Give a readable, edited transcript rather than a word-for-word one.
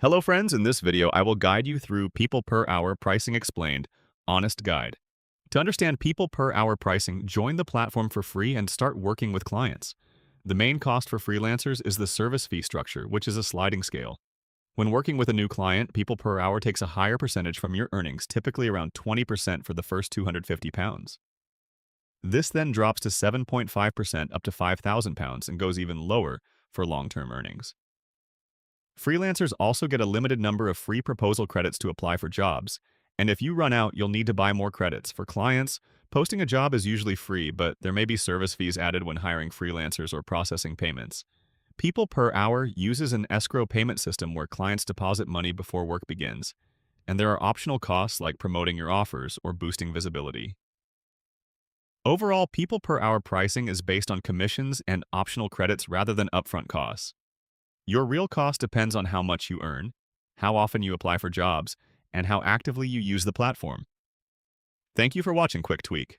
Hello friends, in this video I will guide you through People Per Hour Pricing Explained, Honest Guide. To understand People Per Hour pricing, join the platform for free and start working with clients. The main cost for freelancers is the service fee structure, which is a sliding scale. When working with a new client, People Per Hour takes a higher percentage from your earnings, typically around 20% for the first £250. This then drops to 7.5% up to £5,000 and goes even lower for long-term earnings. Freelancers also get a limited number of free proposal credits to apply for jobs, and if you run out, you'll need to buy more credits. For clients, posting a job is usually free, but there may be service fees added when hiring freelancers or processing payments. People Per Hour uses an escrow payment system where clients deposit money before work begins, and there are optional costs like promoting your offers or boosting visibility. Overall, People Per Hour pricing is based on commissions and optional credits rather than upfront costs. Your real cost depends on how much you earn, how often you apply for jobs, and how actively you use the platform. Thank you for watching Quick Tweak.